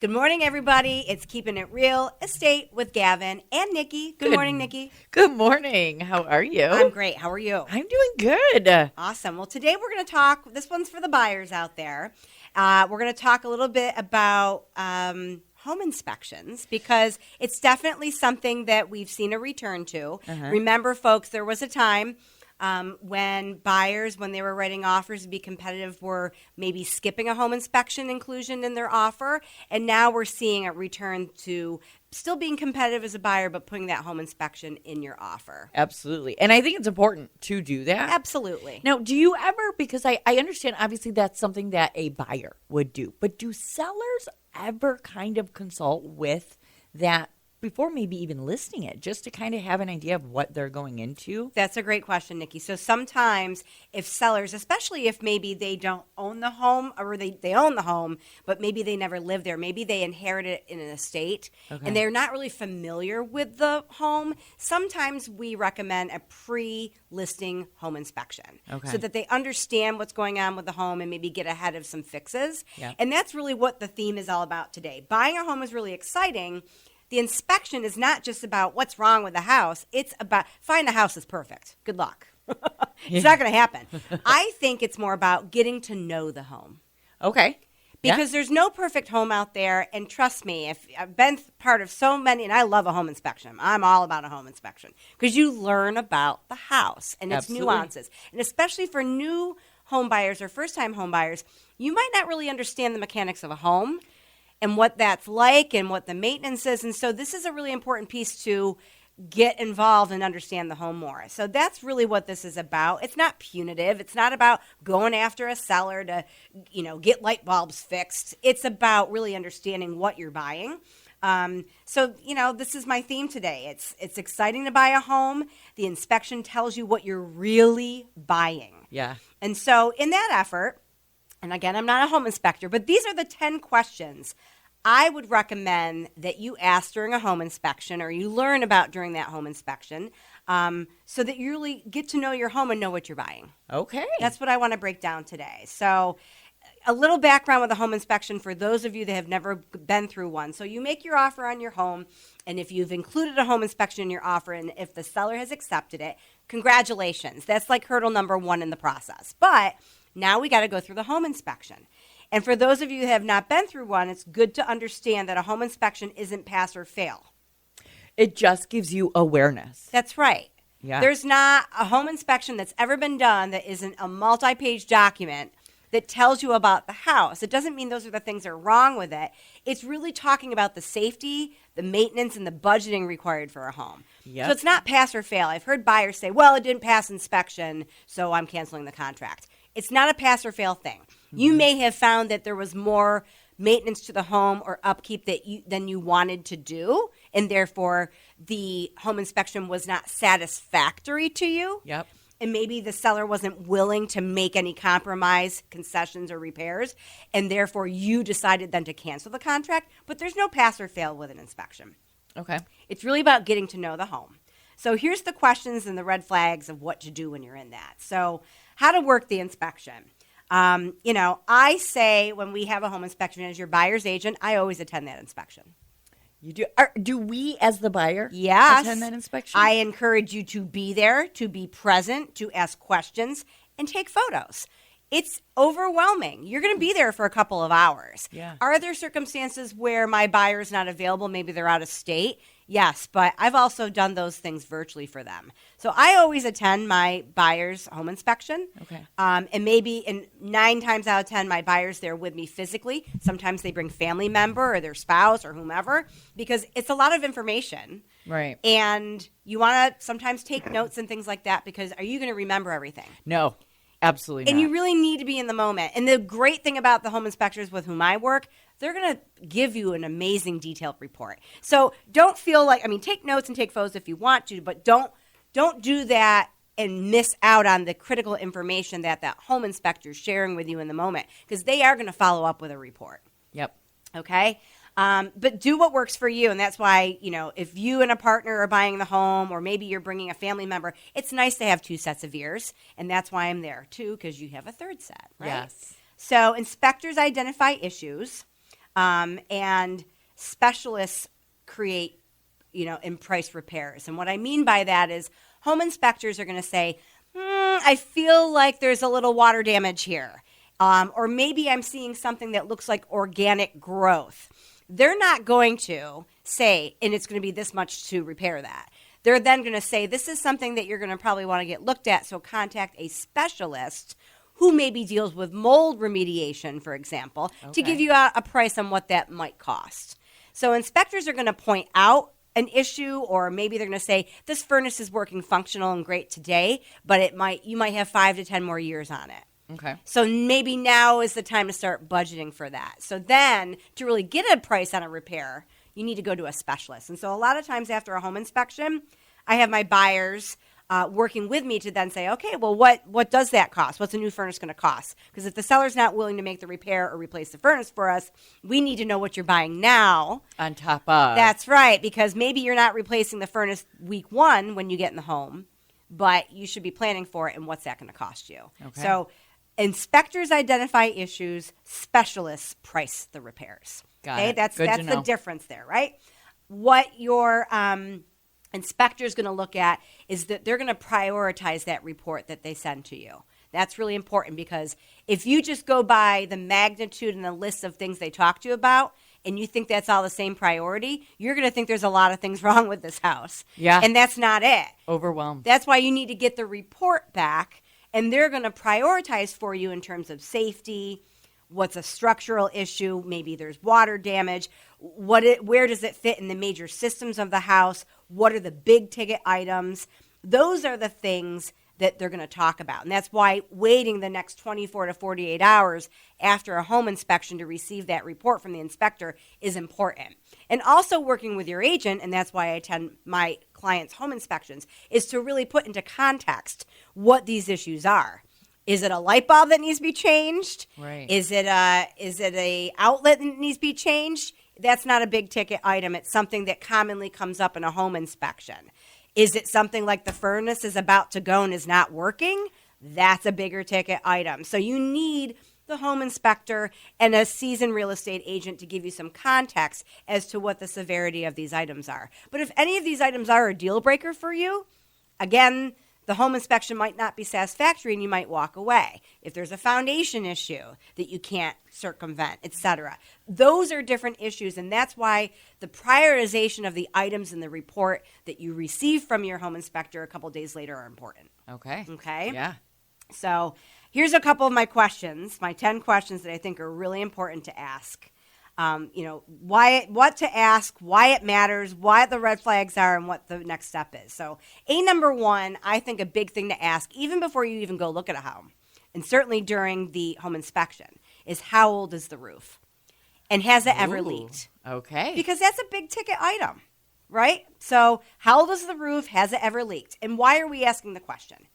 Good morning, everybody. It's Keeping It Real Estate with Gavin and Nici. Good morning, Nici. Good morning. How are you? I'm great. How are you? I'm doing good. Awesome. Well, today we're going to talk, this one's for the buyers out there. We're going to talk a little bit about home inspections because it's definitely something that we've seen a return to. Remember, folks, there was a time when buyers, when they were writing offers to be competitive, were maybe skipping a home inspection inclusion in their offer. And now we're seeing a return to still being competitive as a buyer, but putting that home inspection in your offer. Absolutely. And I think it's important to do that. Absolutely. Now, do you ever, because I understand obviously that's something that a buyer would do, but do sellers ever kind of consult with that before maybe even listing it, just to kind of have an idea of what they're going into? That's a great question, Nici. So sometimes if sellers, especially if maybe they don't own the home or they own the home, but maybe they never lived there, maybe they inherited it in an estate and they're not really familiar with the home, sometimes we recommend a pre-listing home inspection so that they understand what's going on with the home and maybe get ahead of some fixes. And that's really what the theme is all about today. Buying a home is really exciting. The inspection is not just about what's wrong with the house. It's about find a house that's perfect. Good luck. It's not going to happen. I think it's more about getting to know the home. Okay. Because there's no perfect home out there. And trust me, if I've been part of so many, and I love a home inspection. I'm all about a home inspection because you learn about the house and its nuances. And especially for new home buyers or first-time home buyers, you might not really understand the mechanics of a home and what that's like and what the maintenance is. And so this is a really important piece to get involved and understand the home more. So that's really what this is about. It's not punitive. It's not about going after a seller to, get light bulbs fixed. It's about really understanding what you're buying. So this is my theme today. It's exciting to buy a home. The inspection tells you what you're really buying. Yeah. And so in that effort, and again, I'm not a home inspector, but these are the 10 questions I would recommend that you ask during a home inspection or you learn about during that home inspection so that you really get to know your home and know what you're buying. Okay. That's what I want to break down today. So a little background with a home inspection for those of you that have never been through one. So you make your offer on your home, and if you've included a home inspection in your offer and if the seller has accepted it, congratulations. That's like hurdle number 1 in the process. But now we got to go through the home inspection. And for those of you who have not been through one, it's good to understand that a home inspection isn't pass or fail. It just gives you awareness. That's right. Yeah. There's not a home inspection that's ever been done that isn't a multi-page document that tells you about the house. It doesn't mean those are the things that are wrong with it. It's really talking about the safety, the maintenance, and the budgeting required for a home. Yep. So it's not pass or fail. I've heard buyers say, well, it didn't pass inspection, so I'm canceling the contract. It's not a pass or fail thing. You may have found that there was more maintenance to the home or upkeep than you wanted to do, and therefore the home inspection was not satisfactory to you. Yep. And maybe the seller wasn't willing to make any compromise, concessions, or repairs, and therefore you decided then to cancel the contract. But there's no pass or fail with an inspection. Okay. It's really about getting to know the home. So here's the questions and the red flags of what to do when you're in that. So how to work the inspection. I say when we have a home inspection as your buyer's agent, I always attend that inspection. You do? Do we, as the buyer, yes, attend that inspection? I encourage you to be there, to be present, to ask questions, and take photos. It's overwhelming. You're going to be there for a couple of hours. Yeah. Are there circumstances where my buyer is not available? Maybe they're out of state. Yes, but I've also done those things virtually for them. So I always attend my buyer's home inspection. Okay. And maybe 9 times out of 10, my buyer's there with me physically. Sometimes they bring family member or their spouse or whomever because it's a lot of information. Right. And you want to sometimes take notes and things like that because are you going to remember everything? No. Absolutely not. And you really need to be in the moment. And the great thing about the home inspectors with whom I work, they're going to give you an amazing detailed report. So don't feel like, take notes and take photos if you want to, but don't do that and miss out on the critical information that home inspector is sharing with you in the moment because they are going to follow up with a report. Yep. Okay? But do what works for you. And that's why, if you and a partner are buying the home or maybe you're bringing a family member, it's nice to have 2 sets of ears. And that's why I'm there, too, because you have a 3rd set, right? Yes. So inspectors identify issues. and specialists create, and price repairs. And what I mean by that is home inspectors are going to say, I feel like there's a little water damage here. Or maybe I'm seeing something that looks like organic growth. They're not going to say, and it's going to be this much to repair that. They're then going to say, this is something that you're going to probably want to get looked at, so contact a specialist who maybe deals with mold remediation, for example, to give you a price on what that might cost. So inspectors are going to point out an issue, or maybe they're going to say, this furnace is working functional and great today, but you might have 5 to 10 more years on it. Okay. So maybe now is the time to start budgeting for that. So then to really get a price on a repair, you need to go to a specialist. And so a lot of times after a home inspection, I have my buyers working with me to then say, okay, well, what does that cost? What's a new furnace going to cost? Because if the seller's not willing to make the repair or replace the furnace for us, we need to know what you're buying now. On top of. That's right, because maybe you're not replacing the furnace week 1 when you get in the home, but you should be planning for it, and what's that going to cost you? Okay. So inspectors identify issues, specialists price the repairs. Got it. That's the difference there, right? What your inspector is going to look at is that they're going to prioritize that report that they send to you. That's really important, because if you just go by the magnitude and the list of things they talk to you about and you think that's all the same priority, you're going to think there's a lot of things wrong with this house. Yeah. And that's not it. Overwhelmed. That's why you need to get the report back, and they're going to prioritize for you in terms of safety, what's a structural issue, maybe there's water damage, where does it fit in the major systems of the house, what are the big ticket items. Those are the things that they're going to talk about. And that's why waiting the next 24 to 48 hours after a home inspection to receive that report from the inspector is important. And also working with your agent, and that's why I attend my clients' home inspections, is to really put into context what these issues are. Is it a light bulb that needs to be changed? Right. Is it a outlet that needs to be changed? That's not a big ticket item. It's something that commonly comes up in a home inspection. Is it something like the furnace is about to go and is not working? That's a bigger ticket item. So you need the home inspector and a seasoned real estate agent to give you some context as to what the severity of these items are. But if any of these items are a deal breaker for you, again, the home inspection might not be satisfactory and you might walk away. If there's a foundation issue that you can't circumvent, etc. Those are different issues, and that's why the prioritization of the items in the report that you receive from your home inspector a couple days later are important. Okay. Okay? Yeah. So here's a couple of my questions, my 10 questions that I think are really important to ask. What to ask, why it matters, why the red flags are, and what the next step is. So number 1, I think a big thing to ask, even before you even go look at a home, and certainly during the home inspection, is how old is the roof? And has it ever leaked? Okay. Because that's a big ticket item, right? So how old is the roof? Has it ever leaked? And why are we asking the question?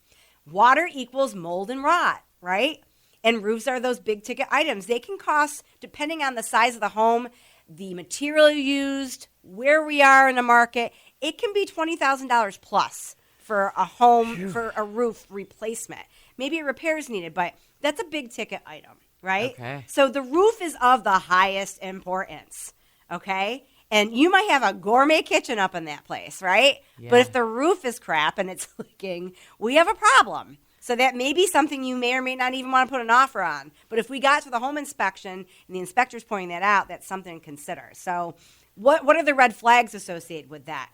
Water equals mold and rot, right? And roofs are those big ticket items. They can cost, depending on the size of the home, the material used, where we are in the market, it can be $20,000 plus for a home, for a roof replacement. Maybe a repair is needed, but that's a big ticket item, right? Okay. So the roof is of the highest importance, okay? And you might have a gourmet kitchen up in that place, right? Yeah. But if the roof is crap and it's leaking, we have a problem. So that may be something you may or may not even want to put an offer on. But if we got to the home inspection and the inspector's pointing that out, that's something to consider. So what are the red flags associated with that?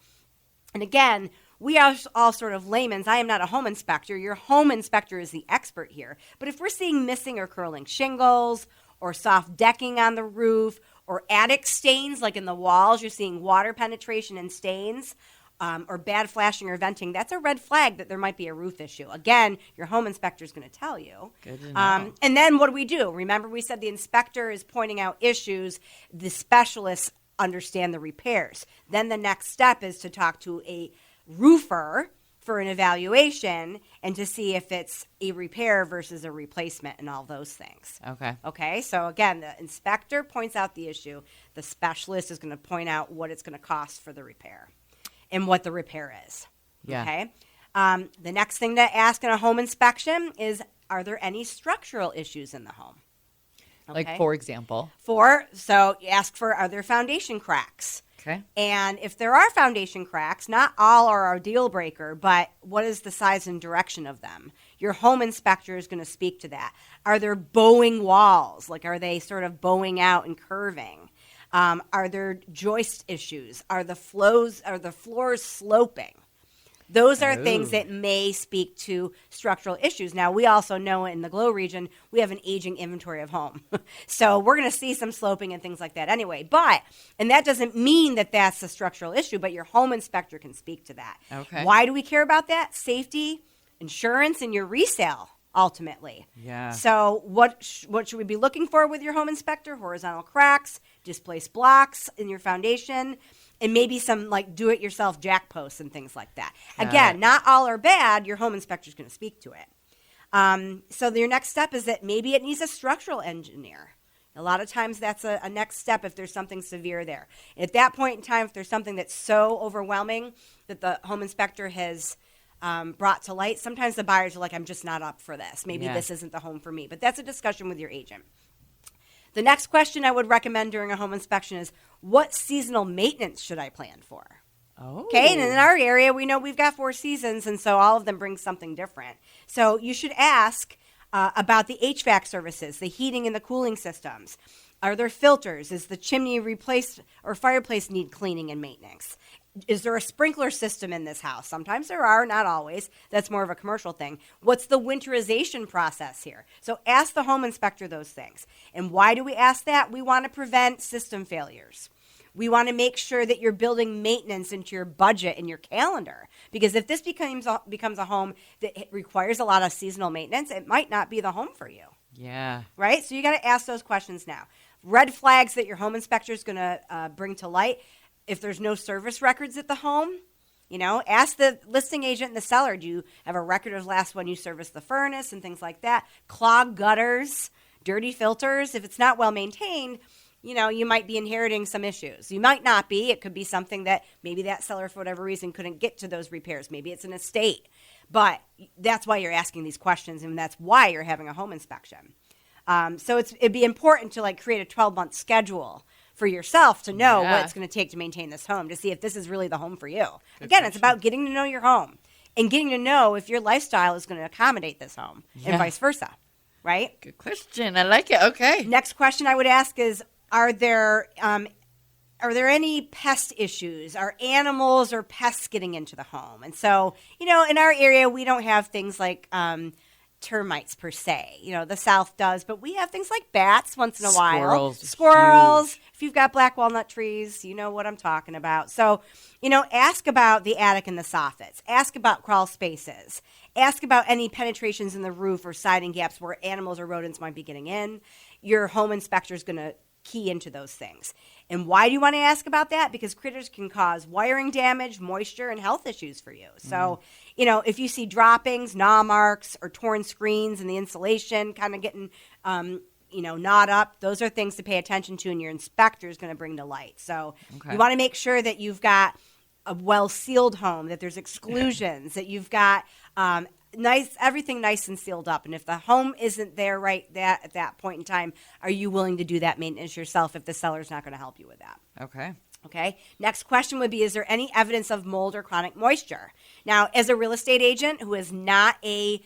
And again, we are all sort of laymen. I am not a home inspector. Your home inspector is the expert here. But if we're seeing missing or curling shingles or soft decking on the roof or attic stains like in the walls, you're seeing water penetration and stains, or bad flashing or venting, that's a red flag that there might be a roof issue. Again, your home inspector is going to tell you. Good to know. And then what do? Remember we said the inspector is pointing out issues. The specialists understand the repairs. Then the next step is to talk to a roofer for an evaluation and to see if it's a repair versus a replacement and all those things. Okay, so again, the inspector points out the issue. The specialist is going to point out what it's going to cost for the repair and what the repair is. Yeah. Okay. The next thing to ask in a home inspection is, are there any structural issues in the home? Like, Okay. for example? So you ask for, are there foundation cracks? Okay. And if there are foundation cracks, not all are a deal breaker, but what is the size and direction of them? Your home inspector is going to speak to that. Are there bowing walls? Like, are they sort of bowing out and curving? Are there joist issues? Are the floors sloping? Those are things that may speak to structural issues. Now, we also know in the Glow region, we have an aging inventory of home. So we're going to see some sloping and things like that anyway. And that doesn't mean that that's a structural issue, but your home inspector can speak to that. Okay. Why do we care about that? Safety, insurance, and your resale, ultimately. Yeah. So what should we be looking for with your home inspector? Horizontal cracks, displaced blocks in your foundation, and maybe some like do-it-yourself jack posts and things like that. Again, not all are bad. Your home inspector is going to speak to it. So your next step is that maybe it needs a structural engineer. A lot of times that's a next step if there's something severe there. At that point in time, if there's something that's so overwhelming that the home inspector has brought to light, sometimes the buyers are like, I'm just not up for this. Maybe this isn't the home for me. But that's a discussion with your agent. The next question I would recommend during a home inspection is, what seasonal maintenance should I plan for? Oh. Okay, and in our area, we know we've got 4 seasons, and so all of them bring something different. So you should ask about the HVAC services, the heating and the cooling systems. Are there filters? Is the chimney replaced or fireplace need cleaning and maintenance? Is there a sprinkler system in this house? Sometimes there are, not always. That's more of a commercial thing. What's the winterization process here? So ask the home inspector those things. And why do we ask that? We want to prevent system failures. We want to make sure that you're building maintenance into your budget and your calendar. Because if this becomes a home that requires a lot of seasonal maintenance, it might not be the home for you. Yeah. Right? So you got to ask those questions now. Red flags that your home inspector is going to bring to light. If there's no service records at the home, ask the listing agent and the seller, do you have a record of last when you serviced the furnace and things like that? Clogged gutters, dirty filters. If it's not well maintained, you might be inheriting some issues. You might not be. It could be something that maybe that seller, for whatever reason, couldn't get to those repairs. Maybe it's an estate. But that's why you're asking these questions, and that's why you're having a home inspection. So it'd be important to create a 12-month schedule for yourself to know what it's going to take to maintain this home, to see if this is really the home for you. Again, it's about getting to know your home and getting to know if your lifestyle is going to accommodate this home and vice versa, right? Good question. I like it. Okay. Next question I would ask is, are there any pest issues? Are animals or pests getting into the home? And so, in our area, we don't have things like termites per se. The South does, but we have things like bats once in a while. Squirrels. Huge. If you've got black walnut trees, you know what I'm talking about. So, ask about the attic and the soffits. Ask about crawl spaces. Ask about any penetrations in the roof or siding gaps where animals or rodents might be getting in. Your home inspector is going to key into those things. And why do you want to ask about that? Because critters can cause wiring damage, moisture, and health issues for you. So, if you see droppings, gnaw marks, or torn screens in the insulation kind of getting, gnawed up, those are things to pay attention to, and your inspector is going to bring to light. So you want to make sure that you've got a well-sealed home, that there's exclusions, that you've got everything nice and sealed up. And if the home isn't there at that point in time, are you willing to do that maintenance yourself if the seller's not going to help you with that? Okay. Next question would be, is there any evidence of mold or chronic moisture? Now, as a real estate agent who is not a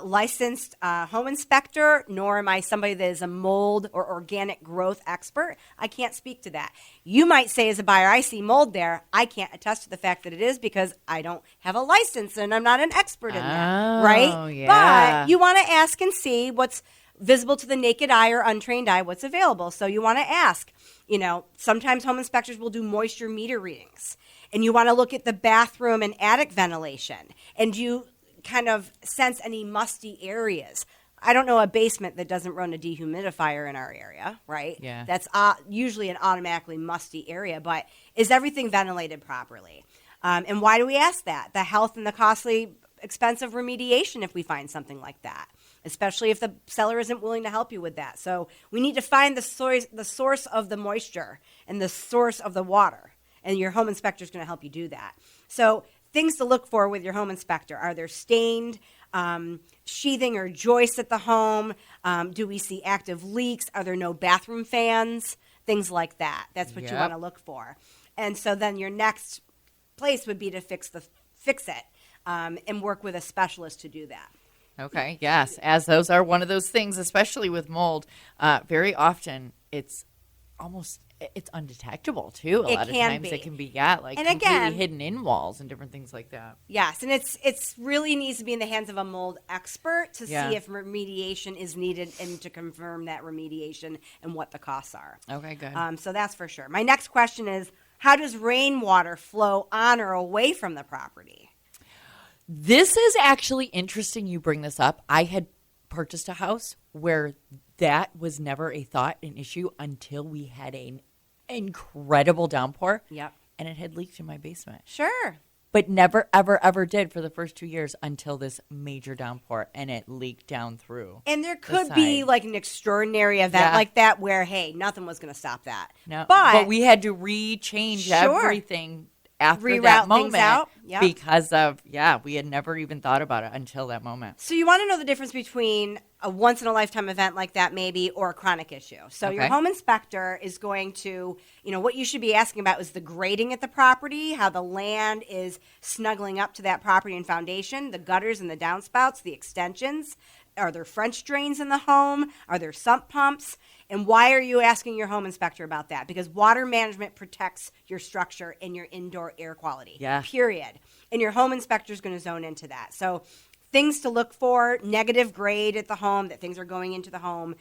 licensed home inspector, nor am I somebody that is a mold or organic growth expert, I can't speak to that. You might say as a buyer, I see mold there. I can't attest to the fact that it is because I don't have a license and I'm not an expert in that, right? Yeah. But you want to ask and see what's visible to the naked eye or untrained eye, what's available. So you want to ask, sometimes home inspectors will do moisture meter readings, and you want to look at the bathroom and attic ventilation, and you kind of sense any musty areas. I don't know a basement that doesn't run a dehumidifier in our area, right? Yeah. That's usually an automatically musty area, but is everything ventilated properly? And why do we ask that? The health and the costly, expensive remediation if we find something like that, especially if the seller isn't willing to help you with that. So we need to find the source of the moisture and the source of the water, and your home inspector is going to help you do that. So things to look for with your home inspector. Are there stained sheathing or joists at the home? Do we see active leaks? Are there no bathroom fans? Things like that. That's what you want to look for. And so then your next place would be to fix it and work with a specialist to do that. Okay, yes, as those are one of those things, especially with mold, very often it's undetectable too. A lot of times it can be like and completely again, hidden in walls and different things like that. Yes, and it's really needs to be in the hands of a mold expert to see if remediation is needed and to confirm that remediation and what the costs are. Okay, good. So that's for sure. My next question is, how does rainwater flow on or away from the property? This is actually interesting you bring this up. I had purchased a house where that was never a thought, an issue, until we had an incredible downpour. Yep. And it had leaked in my basement. Sure. But never, ever, ever did for the first 2 years until this major downpour, and it leaked down through. And there could be like an extraordinary event like that where, hey, nothing was going to stop that. No, but we had to rechange everything after reroute that moment things out. Because of, we had never even thought about it until that moment. So you want to know the difference between a once-in-a-lifetime event like that maybe or a chronic issue. So your home inspector is going to, what you should be asking about is the grading at the property, how the land is snuggling up to that property and foundation, the gutters and the downspouts, the extensions. Are there French drains in the home? Are there sump pumps? And why are you asking your home inspector about that? Because water management protects your structure and your indoor air quality, period. And your home inspector is going to zone into that. So things to look for, negative grade at the home, that things are going into the home,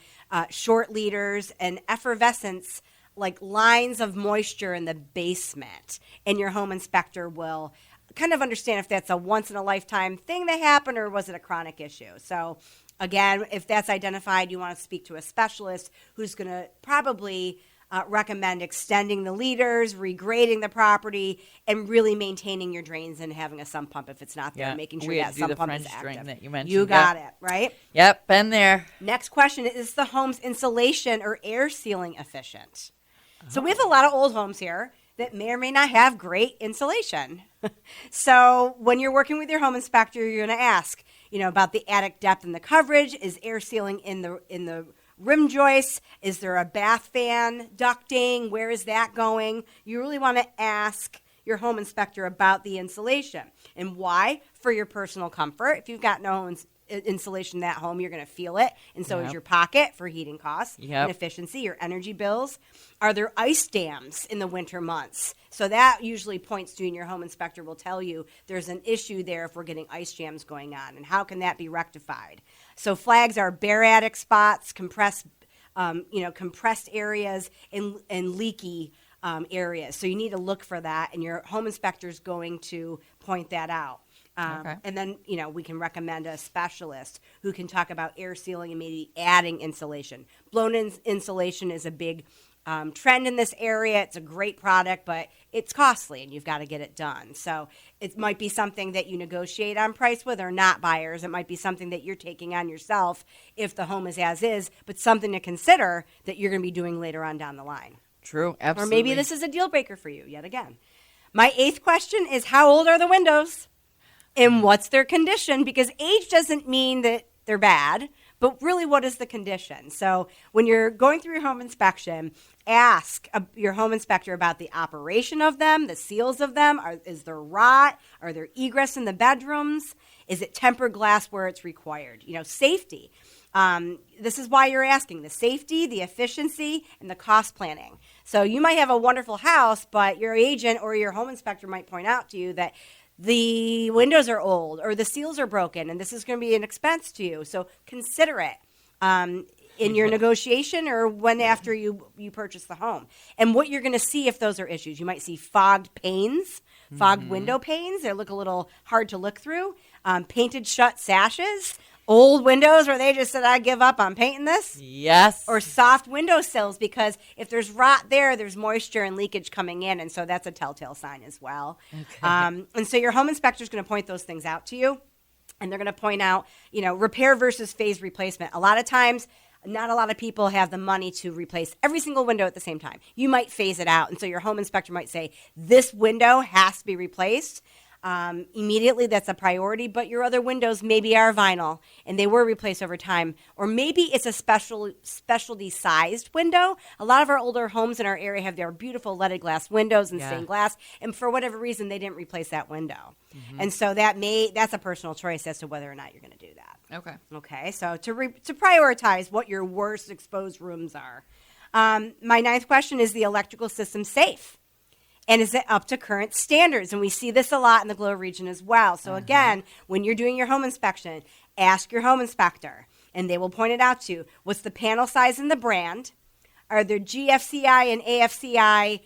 short leaders, and effervescence, like lines of moisture in the basement. And your home inspector will kind of understand if that's a once-in-a-lifetime thing that happened or was it a chronic issue. So again, if that's identified, you want to speak to a specialist who's going to probably recommend extending the leaders, regrading the property, and really maintaining your drains and having a sump pump if it's not there, making sure that sump pump is active. That you mentioned. You got it, right? Yep, been there. Next question, is the home's insulation or air sealing efficient? So we have a lot of old homes here that may or may not have great insulation. So when you're working with your home inspector, you're going to ask, about the attic depth and the coverage. Is air sealing in the rim joists? Is there a bath fan ducting? Where is that going? You really want to ask your home inspector about the insulation. And why? For your personal comfort. If you've got no insulation in that home, you're going to feel it. And so is your pocket for heating costs and efficiency, your energy bills. Are there ice dams in the winter months? So that usually points to, and your home inspector will tell you there's an issue there if we're getting ice jams going on. And how can that be rectified? So flags are bare attic spots, compressed areas, and leaky areas. So you need to look for that, and your home inspector is going to point that out. And then, we can recommend a specialist who can talk about air sealing and maybe adding insulation. Blown-in insulation is a big trend in this area. It's a great product, but it's costly, and you've got to get it done. So it might be something that you negotiate on price with or not buyers. It might be something that you're taking on yourself if the home is as is, but something to consider that you're going to be doing later on down the line. True, absolutely. Or maybe this is a deal breaker for you yet again. My 8th question is, how old are the windows? And what's their condition? Because age doesn't mean that they're bad, but really what is the condition? So when you're going through your home inspection, ask your home inspector about the operation of them, the seals of them. Is there rot? Are there egress in the bedrooms? Is it tempered glass where it's required? Safety. This is why you're asking the safety, the efficiency, and the cost planning. So you might have a wonderful house, but your agent or your home inspector might point out to you that the windows are old or the seals are broken, and this is going to be an expense to you. So consider it in your negotiation or when after you purchase the home. And what you're going to see if those are issues. You might see fogged panes, fogged window panes. They look a little hard to look through. Painted shut sashes. Old windows where they just said, I give up on painting this? Yes. Or soft window sills, because if there's rot there, there's moisture and leakage coming in, and so that's a telltale sign as well. Okay. And so your home inspector is going to point those things out to you, and they're going to point out, repair versus phase replacement. A lot of times, not a lot of people have the money to replace every single window at the same time. You might phase it out, and so your home inspector might say, this window has to be replaced. immediately, that's a priority, but your other windows maybe are vinyl and they were replaced over time. Or maybe it's a specialty sized window. A lot of our older homes in our area have their beautiful leaded glass windows and stained glass, and for whatever reason, they didn't replace that window. And so that's a personal choice as to whether or not you're going to do that. Okay, so to prioritize what your worst exposed rooms are. My ninth question is the electrical system safe? And is it up to current standards? And we see this a lot in the Globe region as well. So again, when you're doing your home inspection, ask your home inspector, and they will point it out to you. What's the panel size and the brand? Are there GFCI and AFCI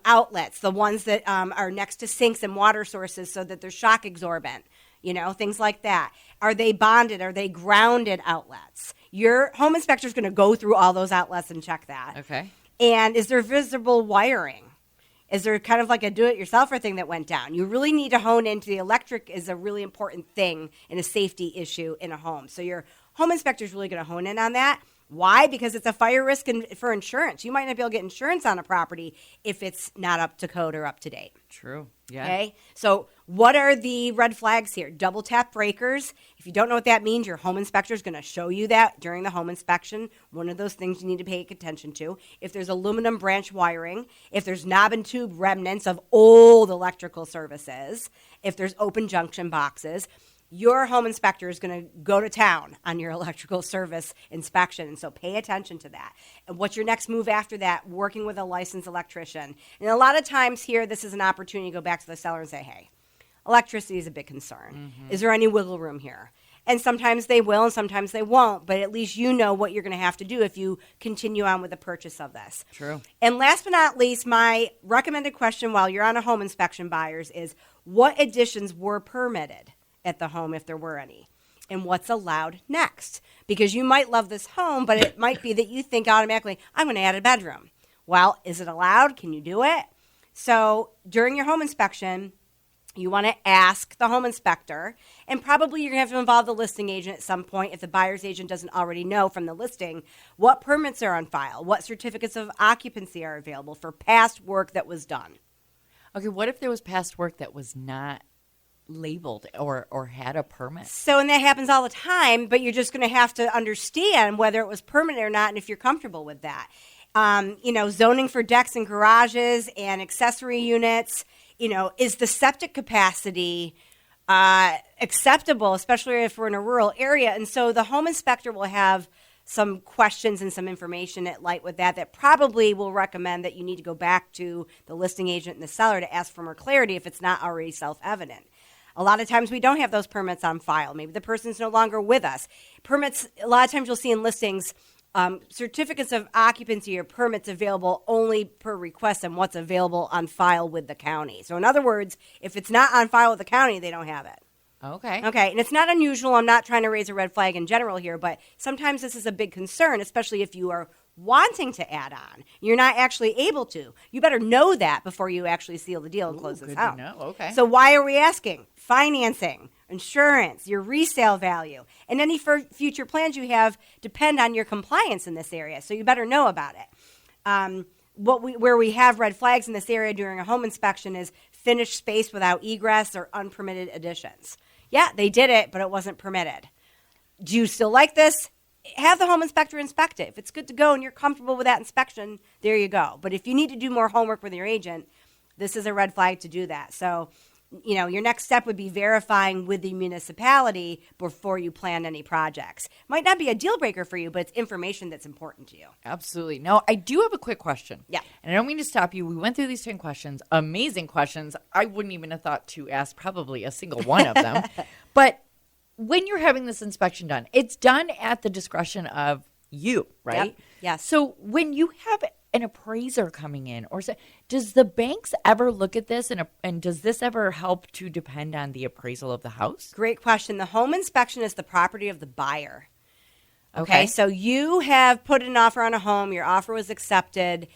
outlets, the ones that are next to sinks and water sources so that they're shock absorbent? Things like that. Are they bonded? Are they grounded outlets? Your home inspector is going to go through all those outlets and check that. Okay. And is there visible wiring? Is there kind of like a do-it-yourselfer thing that went down? You really need to hone into the electric is a really important thing and a safety issue in a home. So your home inspector is really going to hone in on that. Why? Because it's a fire risk for insurance. You might not be able to get insurance on a property if it's not up to code or up to date. True. Yeah. Okay. So what are the red flags here? Double tap breakers. If you don't know what that means, your home inspector is going to show you that during the home inspection. One of those things you need to pay attention to. If there's aluminum branch wiring, if there's knob and tube remnants of old electrical services, if there's open junction boxes, your home inspector is going to go to town on your electrical service inspection, and so pay attention to that. And what's your next move after that? Working with a licensed electrician. And a lot of times here, this is an opportunity to go back to the seller and say, hey, electricity is a big concern. Is there any wiggle room here? And sometimes they will and sometimes they won't, but at least you know what you're going to have to do if you continue on with the purchase of this. True. And last but not least, my recommended question while you're on a home inspection, buyers, is what additions were permitted at the home if there were any, and what's allowed next? Because you might love this home, but it might be that you think automatically, I'm going to add a bedroom. Well, is it allowed? Can you do it? So during your home inspection, you want to ask the home inspector, and probably you're going to have to involve the listing agent at some point if the buyer's agent doesn't already know from the listing what permits are on file, what certificates of occupancy are available for past work that was done. Okay, what if there was past work that was not labeled or had a permit? So, and that happens all the time, but you're just going to have to understand whether it was permanent or not and if you're comfortable with that. Zoning for decks and garages and accessory units, is the septic capacity acceptable, especially if we're in a rural area? And so the home inspector will have some questions and some information at light with that probably will recommend that you need to go back to the listing agent and the seller to ask for more clarity if it's not already self-evident. A lot of times we don't have those permits on file. Maybe the person's no longer with us. Permits, a lot of times you'll see in listings, certificates of occupancy or permits available only per request and what's available on file with the county. So in other words, if it's not on file with the county, they don't have it. Okay. And it's not unusual. I'm not trying to raise a red flag in general here, but sometimes this is a big concern, especially if you are wanting to add on. You're not actually able to. You better know that before you actually seal the deal and close this out. Okay. So why are we asking? Financing, insurance, your resale value, and any future plans you have depend on your compliance in this area. So you better know about it. Where we have red flags in this area during a home inspection is finished space without egress or unpermitted additions. Yeah, they did it, but it wasn't permitted. Do you still like this? Have the home inspector inspect it. If it's good to go and you're comfortable with that inspection, there you go. But if you need to do more homework with your agent, this is a red flag to do that. So, your next step would be verifying with the municipality before you plan any projects. Might not be a deal breaker for you, but it's information that's important to you. Absolutely. No, I do have a quick question. Yeah. And I don't mean to stop you. We went through these 10 questions, amazing questions. I wouldn't even have thought to ask probably a single one of them. But when you're having this inspection done, it's done at the discretion of you, right? Yep. Yes. So when you have an appraiser coming in, does the banks ever look at this, and does this ever help to depend on the appraisal of the house? Great question. The home inspection is the property of the buyer. Okay. So you have put an offer on a home. Your offer was accepted.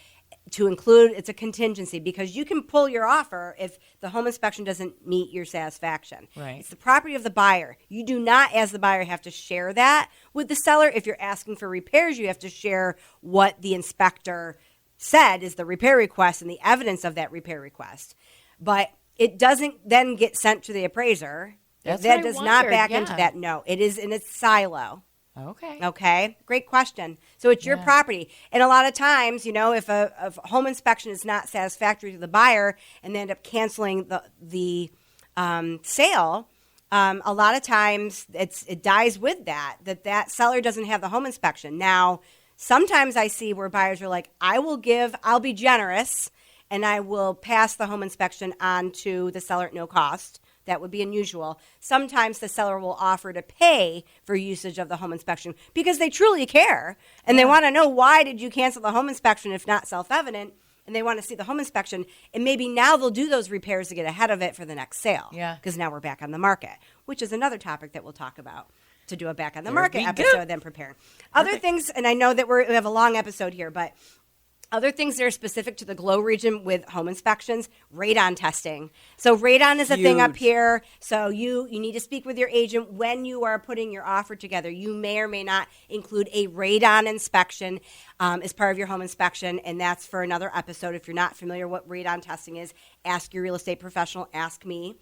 To include, it's a contingency because you can pull your offer if the home inspection doesn't meet your satisfaction. Right. It's the property of the buyer. You do not, as the buyer, have to share that with the seller. If you're asking for repairs, you have to share what the inspector said is the repair request and the evidence of that repair request. But it doesn't then get sent to the appraiser. That's that what I does not wondered, back yeah. into that. No, it is in its silo. Okay. Okay, great question. So it's your property. And a lot of times, if a home inspection is not satisfactory to the buyer and they end up canceling the sale, a lot of times it dies with that seller doesn't have the home inspection. Now, sometimes I see where buyers are like, I'll be generous, and I will pass the home inspection on to the seller at no cost. That would be unusual. Sometimes the seller will offer to pay for usage of the home inspection because they truly care, and they want to know, why did you cancel the home inspection if not self-evident, and they want to see the home inspection, and maybe now they'll do those repairs to get ahead of it for the next sale. Yeah. Because now we're back on the market, which is another topic that we'll talk about, to do a back on the market episode, then prepare. Other things, and I know that we have a long episode here, but other things that are specific to the Glow region with home inspections, radon testing. So radon is a thing up here. So you need to speak with your agent when you are putting your offer together. You may or may not include a radon inspection as part of your home inspection, and that's for another episode. If you're not familiar what radon testing is, ask your real estate professional, ask me.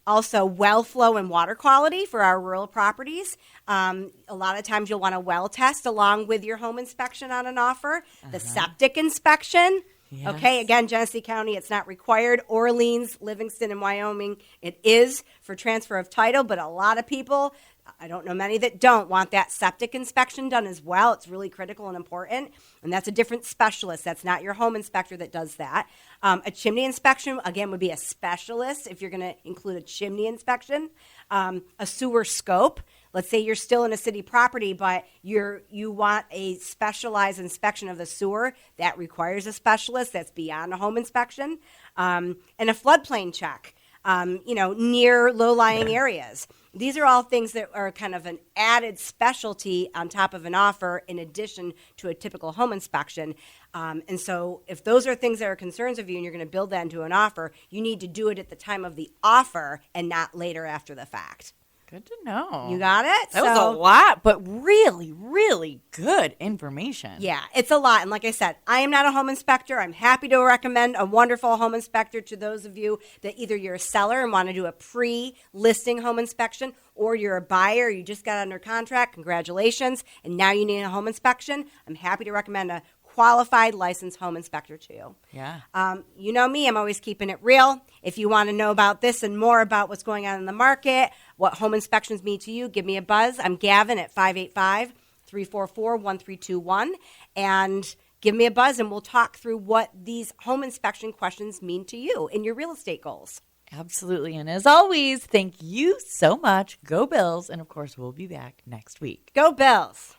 Also, well flow and water quality for our rural properties. A lot of times you'll want a well test along with your home inspection on an offer. The septic inspection. Yes. Okay, again, Genesee County, it's not required. Orleans, Livingston, and Wyoming, it is for transfer of title, but a lot of people, I don't know many that don't, want that septic inspection done as well. It's really critical and important, and that's a different specialist. That's not your home inspector that does that. A chimney inspection, again, would be a specialist if you're going to include a chimney inspection. A sewer scope. Let's say you're still in a city property, but you want a specialized inspection of the sewer. That requires a specialist. That's beyond a home inspection. And a floodplain check, near low-lying areas. These are all things that are kind of an added specialty on top of an offer in addition to a typical home inspection. And so if those are things that are concerns of you and you're going to build that into an offer, you need to do it at the time of the offer and not later after the fact. Good to know. You got it? That was a lot, but really, really good information. Yeah, it's a lot. And like I said, I am not a home inspector. I'm happy to recommend a wonderful home inspector to those of you that either you're a seller and want to do a pre-listing home inspection, or you're a buyer, you just got under contract, congratulations, and now you need a home inspection. I'm happy to recommend a qualified licensed home inspector to you. Yeah. You know me, I'm always keeping it real. If you want to know about this and more about what's going on in the market, what home inspections mean to you, give me a buzz. I'm Gavin at 585-344-1321. And give me a buzz and we'll talk through what these home inspection questions mean to you in your real estate goals. Absolutely. And as always, thank you so much. Go Bills. And of course, we'll be back next week. Go Bills.